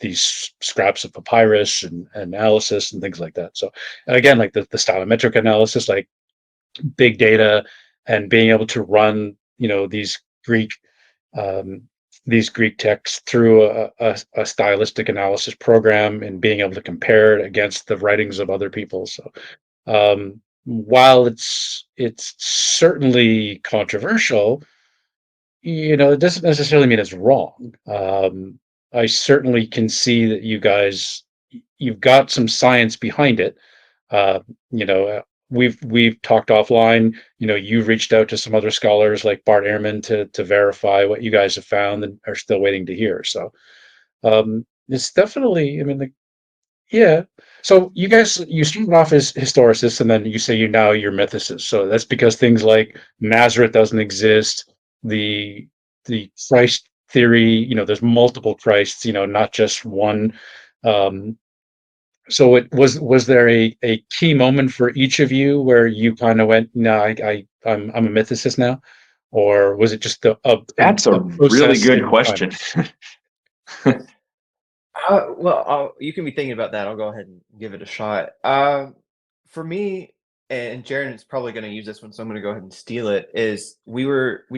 these scraps of papyrus and analysis and things like that. So again, like the stylometric analysis, like big data, and being able to run these Greek texts through a stylistic analysis program, and being able to compare it against the writings of other people. So while it's certainly controversial, it doesn't necessarily mean it's wrong. I certainly can see that you've got some science behind it. We've talked offline. You've reached out to some other scholars like Bart Ehrman to verify what you guys have found and are still waiting to hear. So it's definitely, yeah. So you started off as historicists, and then you say you're mythicists. So that's because things like Nazareth doesn't exist. The Christ theory, there's multiple Christs, not just one. So was there a key moment for each of you where you kind of went, no, I'm a mythicist now, or was it just That's a really good question. Well, you can be thinking about that. I'll go ahead and give it a shot. For me, and Jaaron is probably going to use this one, so I'm going to go ahead and steal it. Is we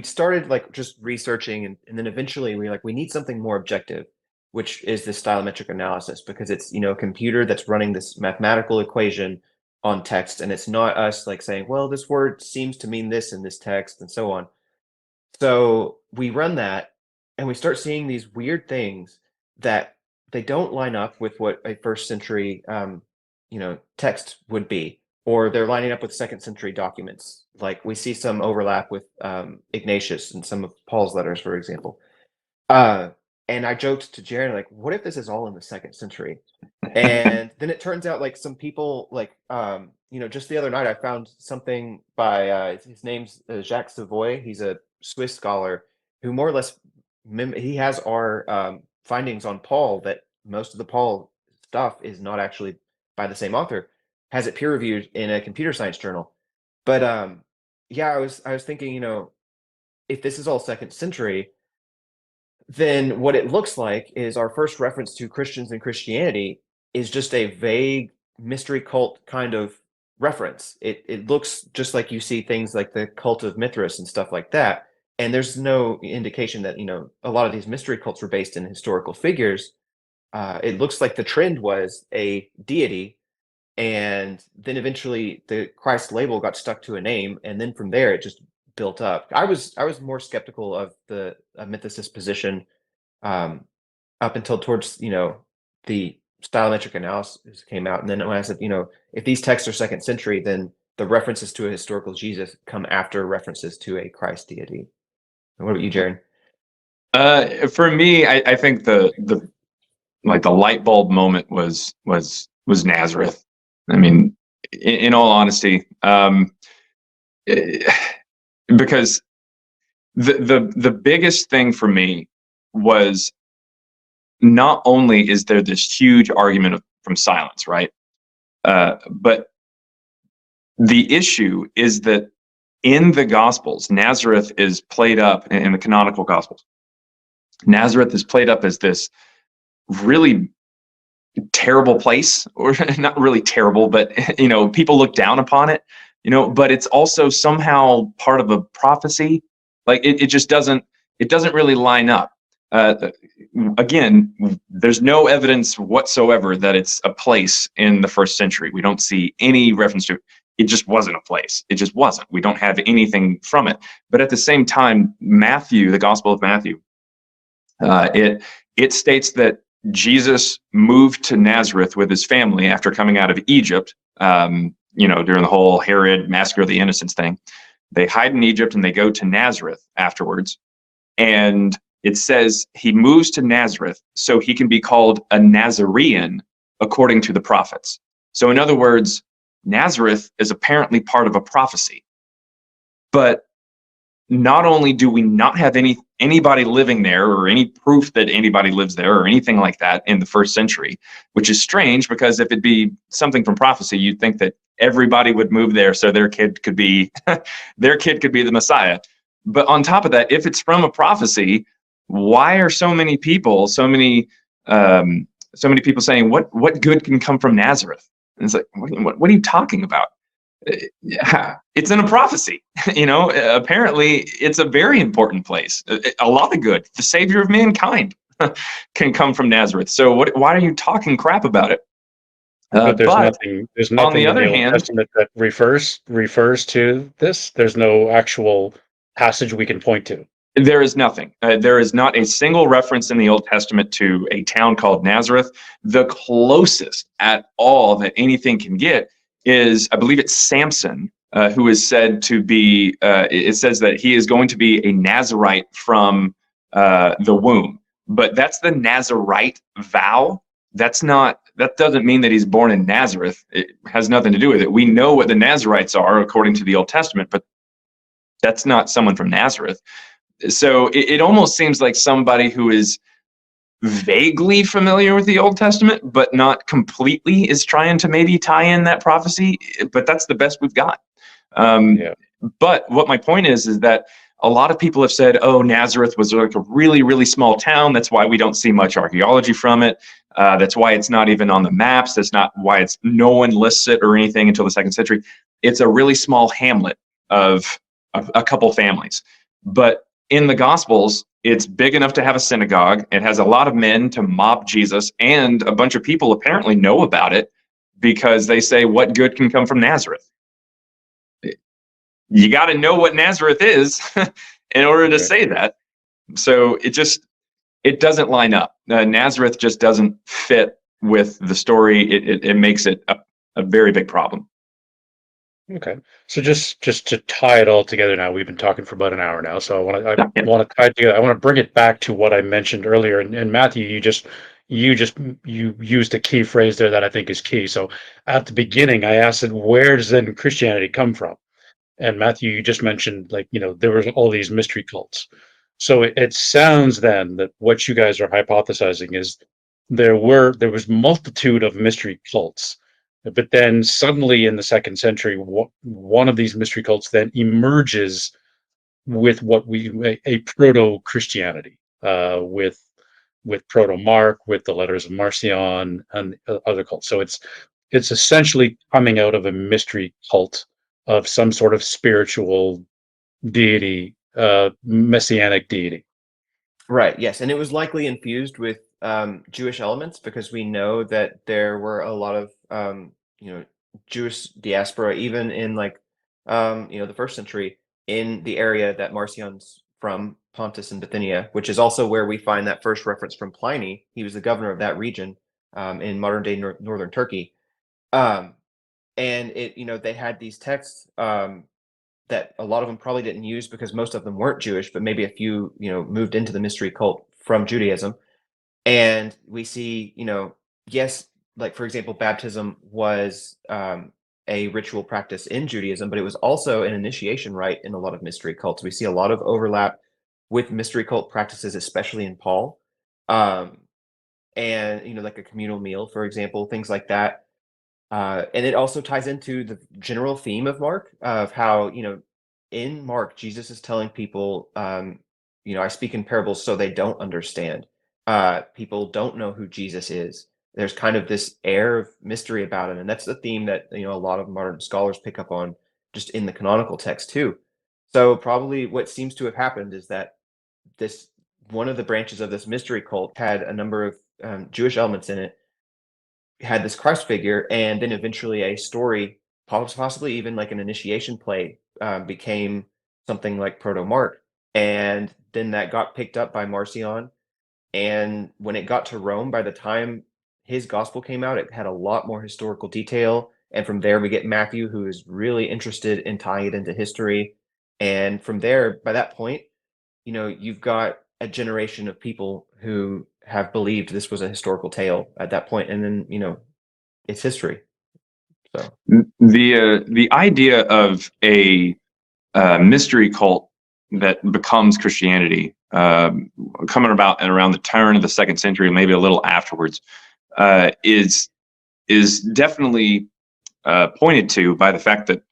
started like just researching, and then eventually we need something more objective, which is the stylometric analysis, because it's a computer that's running this mathematical equation on text, and it's not us like saying, well, this word seems to mean this in this text, and so on. So we run that, and we start seeing these weird things that they don't line up with what a first century text would be, or they're lining up with second century documents. Like we see some overlap with Ignatius and some of Paul's letters, for example. And I joked to Jaaron, like, what if this is all in the second century? And then it turns out like some people like, just the other night I found something by, his name's Jacques Savoy. He's a Swiss scholar who more or less, he has our findings on Paul, that most of the Paul stuff is not actually by the same author, has it peer reviewed in a computer science journal. But yeah, I was thinking, if this is all second century, then what it looks like is our first reference to Christians and Christianity is just a vague mystery cult kind of reference. It looks just like you see things like the cult of Mithras and stuff like that. And there's no indication that, a lot of these mystery cults were based in historical figures. It looks like the trend was a deity, and then eventually the Christ label got stuck to a name, and then from there it just built up. I was more skeptical of the mythicist position up until towards the stylometric analysis came out, and then when I said if these texts are second century, then the references to a historical Jesus come after references to a Christ deity. And what about you, Jaaron? For me, I think the light bulb moment was Nazareth. I mean, in all honesty, because the biggest thing for me was, not only is there this huge argument from silence, right? But the issue is that in the Gospels, Nazareth is played up, in the canonical Gospels, Nazareth is played up as this really terrible place, or not really terrible, but people look down upon it, but it's also somehow part of a prophecy. Like it just doesn't really line up. Again, there's no evidence whatsoever that it's a place in the first century. We don't see any reference to it. It just wasn't a place. It just wasn't. We don't have anything from it. But at the same time, Matthew, the Gospel of Matthew, it states that Jesus moved to Nazareth with his family after coming out of Egypt, during the whole Herod massacre of the innocents thing. They hide in Egypt and they go to Nazareth afterwards. And it says he moves to Nazareth so he can be called a Nazarene according to the prophets. So in other words, Nazareth is apparently part of a prophecy. But not only do we not have anybody living there, or any proof that anybody lives there, or anything like that in the first century, which is strange, because if it'd be something from prophecy, you'd think that everybody would move there so their kid could be the Messiah. But on top of that, if it's from a prophecy, why are so many people saying what good can come from Nazareth? And it's like, what are you talking about? Yeah, it's in a prophecy. Apparently it's a very important place. A lot of good. The Savior of mankind can come from Nazareth. So why are you talking crap about it? But there's nothing on the in other the Old hand, Testament that refers to this. There's no actual passage we can point to. There is nothing. There is not a single reference in the Old Testament to a town called Nazareth. The closest at all that anything can get is, I believe it's Samson, who is said to be, it says that he is going to be a Nazarite from the womb. But that's the Nazarite vow. That doesn't mean that he's born in Nazareth. It has nothing to do with it. We know what the Nazarites are according to the Old Testament, but that's not someone from Nazareth. So it almost seems like somebody who is vaguely familiar with the Old Testament, but not completely, is trying to maybe tie in that prophecy. But that's the best we've got. But what my point is that a lot of people have said, oh, Nazareth was like a really, really small town. That's why we don't see much archaeology from it. That's why it's not even on the maps. That's not why no one lists it or anything until the second century. It's a really small hamlet of a couple families. But in the Gospels, it's big enough to have a synagogue. It has a lot of men to mob Jesus, and a bunch of people apparently know about it because they say, what good can come from Nazareth? You got to know what Nazareth is in order to say that. So it doesn't line up. Nazareth just doesn't fit with the story. It makes it a very big problem. Okay. So just to tie it all together now, we've been talking for about an hour now. So I Yeah. want to tie it together. I want to bring it back to what I mentioned earlier. And Matthew, you used a key phrase there that I think is key. So at the beginning, I asked it, where does then Christianity come from? And Matthew, you just mentioned, like, there was all these mystery cults. So it sounds then that what you guys are hypothesizing is there was multitude of mystery cults, but then suddenly in the second century, one of these mystery cults then emerges with a proto Christianity, with proto Mark, with the letters of Marcion and other cults. So it's essentially coming out of a mystery cult of some sort of spiritual deity, messianic deity. Right. Yes, and it was likely infused with Jewish elements because we know that there were a lot of Jewish diaspora even in like the first century in the area that Marcion's from, Pontus and Bithynia, which is also where we find that first reference from Pliny. He was the governor of that region in modern day northern Turkey. Um, and they had these texts that a lot of them probably didn't use because most of them weren't Jewish, but maybe a few, moved into the mystery cult from Judaism. And we see, yes, like for example, baptism was a ritual practice in Judaism, but it was also an initiation rite in a lot of mystery cults. We see a lot of overlap with mystery cult practices, especially in Paul. Um, and, like a communal meal, for example, things like that. And it also ties into the general theme of Mark of how, in Mark, Jesus is telling people, I speak in parables so they don't understand. People don't know who Jesus is. There's kind of this air of mystery about him. And that's the theme that, a lot of modern scholars pick up on just in the canonical text too. So probably what seems to have happened is that this one of the branches of this mystery cult had a number of Jewish elements in it, had this Christ figure, and then eventually a story, possibly even like an initiation play, became something like Proto Mark, and then that got picked up by Marcion. And when it got to Rome, by the time his gospel came out, it had a lot more historical detail. And from there, we get Matthew, who is really interested in tying it into history. And from there, by that point, you've got a generation of people who have believed this was a historical tale at that point, and then it's history. So The idea of a mystery cult that becomes Christianity, coming about and around the turn of the second century, maybe a little afterwards, is definitely pointed to by the fact that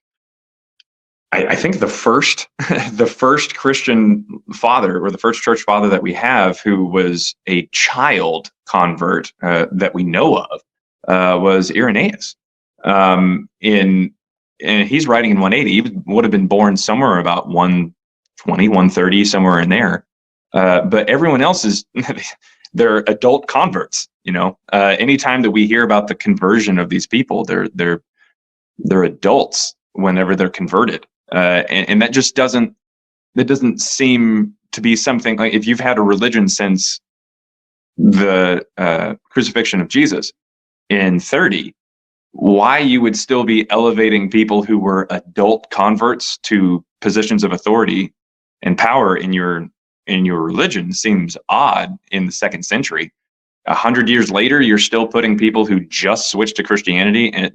I think the first the first Christian father, or the first church father that we have, who was a child convert that we know of, was Irenaeus. And he's writing in 180. He would have been born somewhere about 120, 130, somewhere in there. But everyone else is they're adult converts. Anytime that we hear about the conversion of these people, they're adults whenever they're converted. And that just doesn't seem to be something like, if you've had a religion since the crucifixion of Jesus in 30, why you would still be elevating people who were adult converts to positions of authority and power in your religion seems odd in the second century. 100 years later, you're still putting people who just switched to Christianity and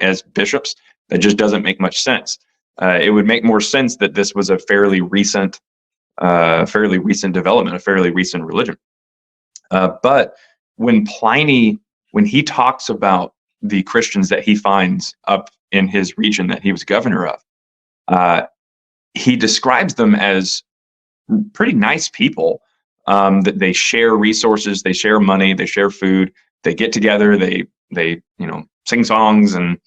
as bishops. That just doesn't make much sense. It would make more sense that this was a fairly recent development, a fairly recent religion. But when Pliny, when he talks about the Christians that he finds up in his region that he was governor of, he describes them as pretty nice people. That they share resources, they share money, they share food, they get together, they sing songs, and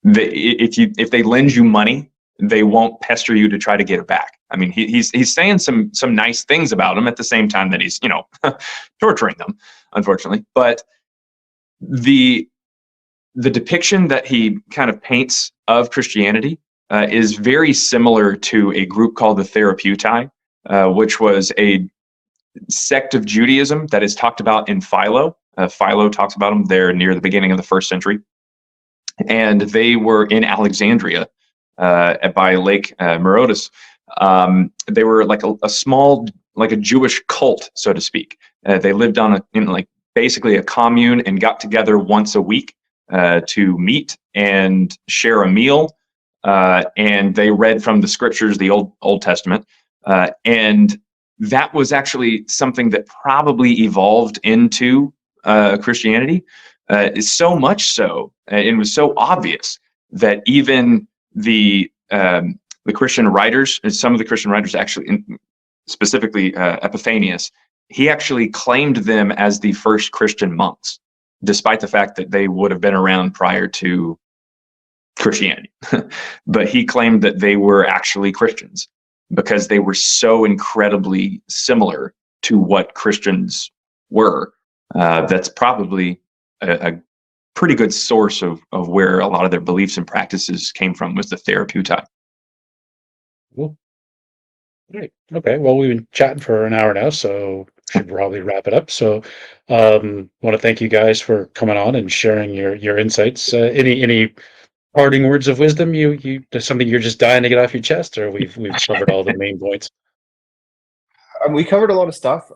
if they lend you money, they won't pester you to try to get it back. I mean, he's saying some nice things about them at the same time that he's torturing them, unfortunately. But the depiction that he kind of paints of Christianity is very similar to a group called the Therapeutai, which was a sect of Judaism that is talked about in Philo. Philo talks about them there near the beginning of the first century. and they were in Alexandria by Lake Merodas. They were like a small, like a Jewish cult, so to speak. They lived on basically a commune and got together once a week to meet and share a meal. And they read from the scriptures, the Old Testament. And that was actually something that probably evolved into Christianity. So much so, and it was so obvious that even the Christian writers, some of the Christian writers actually, specifically Epiphanius, he actually claimed them as the first Christian monks, despite the fact that they would have been around prior to Christianity. But he claimed that they were actually Christians because they were so incredibly similar to what Christians were. That's probably a pretty good source of where a lot of their beliefs and practices came from, was the Therapeutai. Cool. Great. Okay. Well, we've been chatting for an hour now, so should probably wrap it up. So, want to thank you guys for coming on and sharing your insights. Any parting words of wisdom? You something you're just dying to get off your chest, or we've covered all the main points? We covered a lot of stuff.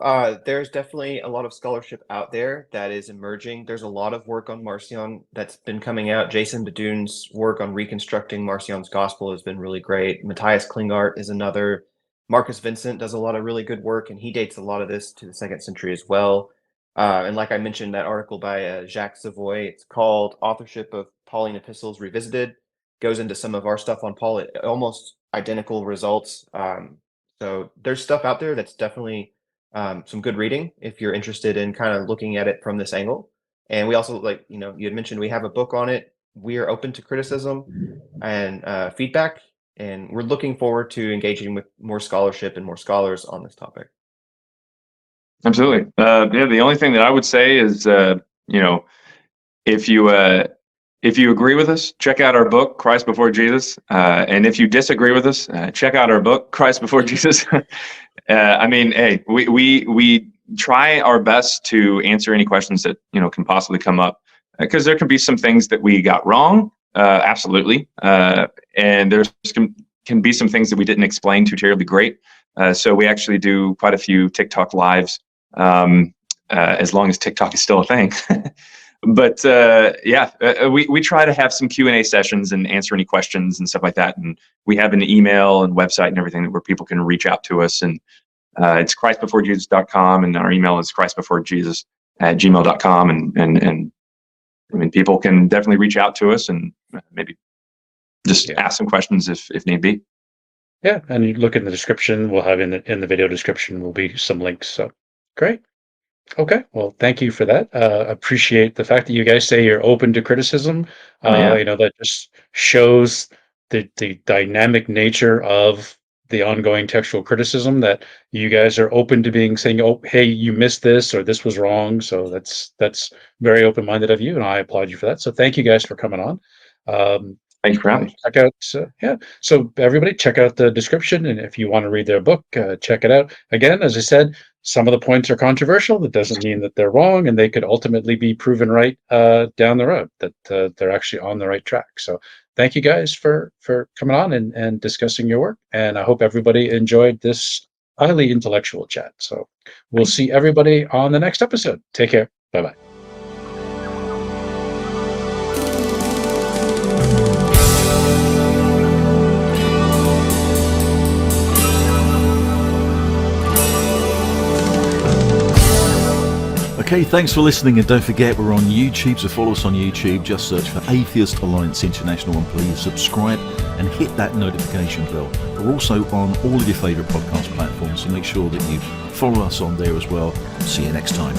There's definitely a lot of scholarship out there that is emerging. There's a lot of work on Marcion that's been coming out. Jason Badun's work on reconstructing Marcion's gospel has been really great. Matthias Klingart is another. Marcus Vincent does a lot of really good work, and he dates a lot of this to the 2nd century as well. And like I mentioned, that article by Jacques Savoy, it's called Authorship of Pauline Epistles Revisited, goes into some of our stuff on Paul, almost identical results. So there's stuff out there that's definitely some good reading if you're interested in kind of looking at it from this angle. And we also, like, you had mentioned, we have a book on it. We are open to criticism and feedback, and we're looking forward to engaging with more scholarship and more scholars on this topic. Absolutely. The only thing that I would say is, if you agree with us, check out our book, Christ Before Jesus. And if you disagree with us, check out our book, Christ Before Jesus. Hey, we try our best to answer any questions that, can possibly come up, because there can be some things that we got wrong. Absolutely. And there's can be some things that we didn't explain too terribly great. So we actually do quite a few TikTok lives, as long as TikTok is still a thing. But we try to have some Q&A sessions and answer any questions and stuff like that. And we have an email and website and everything where people can reach out to us. And it's christbeforejesus.com, and our email is christbeforejesus@gmail.com. And people can definitely reach out to us and maybe just ask some questions if need be. Yeah, and you look in the description. We'll have in the video description will be some links. So great. Okay, well, thank you for that. Appreciate the fact that you guys say you're open to criticism. That just shows the dynamic nature of the ongoing textual criticism, that you guys are open to saying, oh, hey, you missed this, or this was wrong. So that's very open-minded of you, and I applaud you for that. So thank you guys for coming on. Thanks for having me. Check out, so everybody check out the description, and if you want to read their book, check it out. Again, as I said, some of the points are controversial. That doesn't mean that they're wrong, and they could ultimately be proven right down the road, that they're actually on the right track. So thank you guys for coming on and discussing your work, and I hope everybody enjoyed this highly intellectual chat. So we'll see everybody on the next episode. Take care. Bye-bye. Okay, thanks for listening, and don't forget we're on YouTube, so follow us on YouTube. Just search for Atheist Alliance International, and please subscribe and hit that notification bell. We're also on all of your favourite podcast platforms, so make sure that you follow us on there as well. See you next time.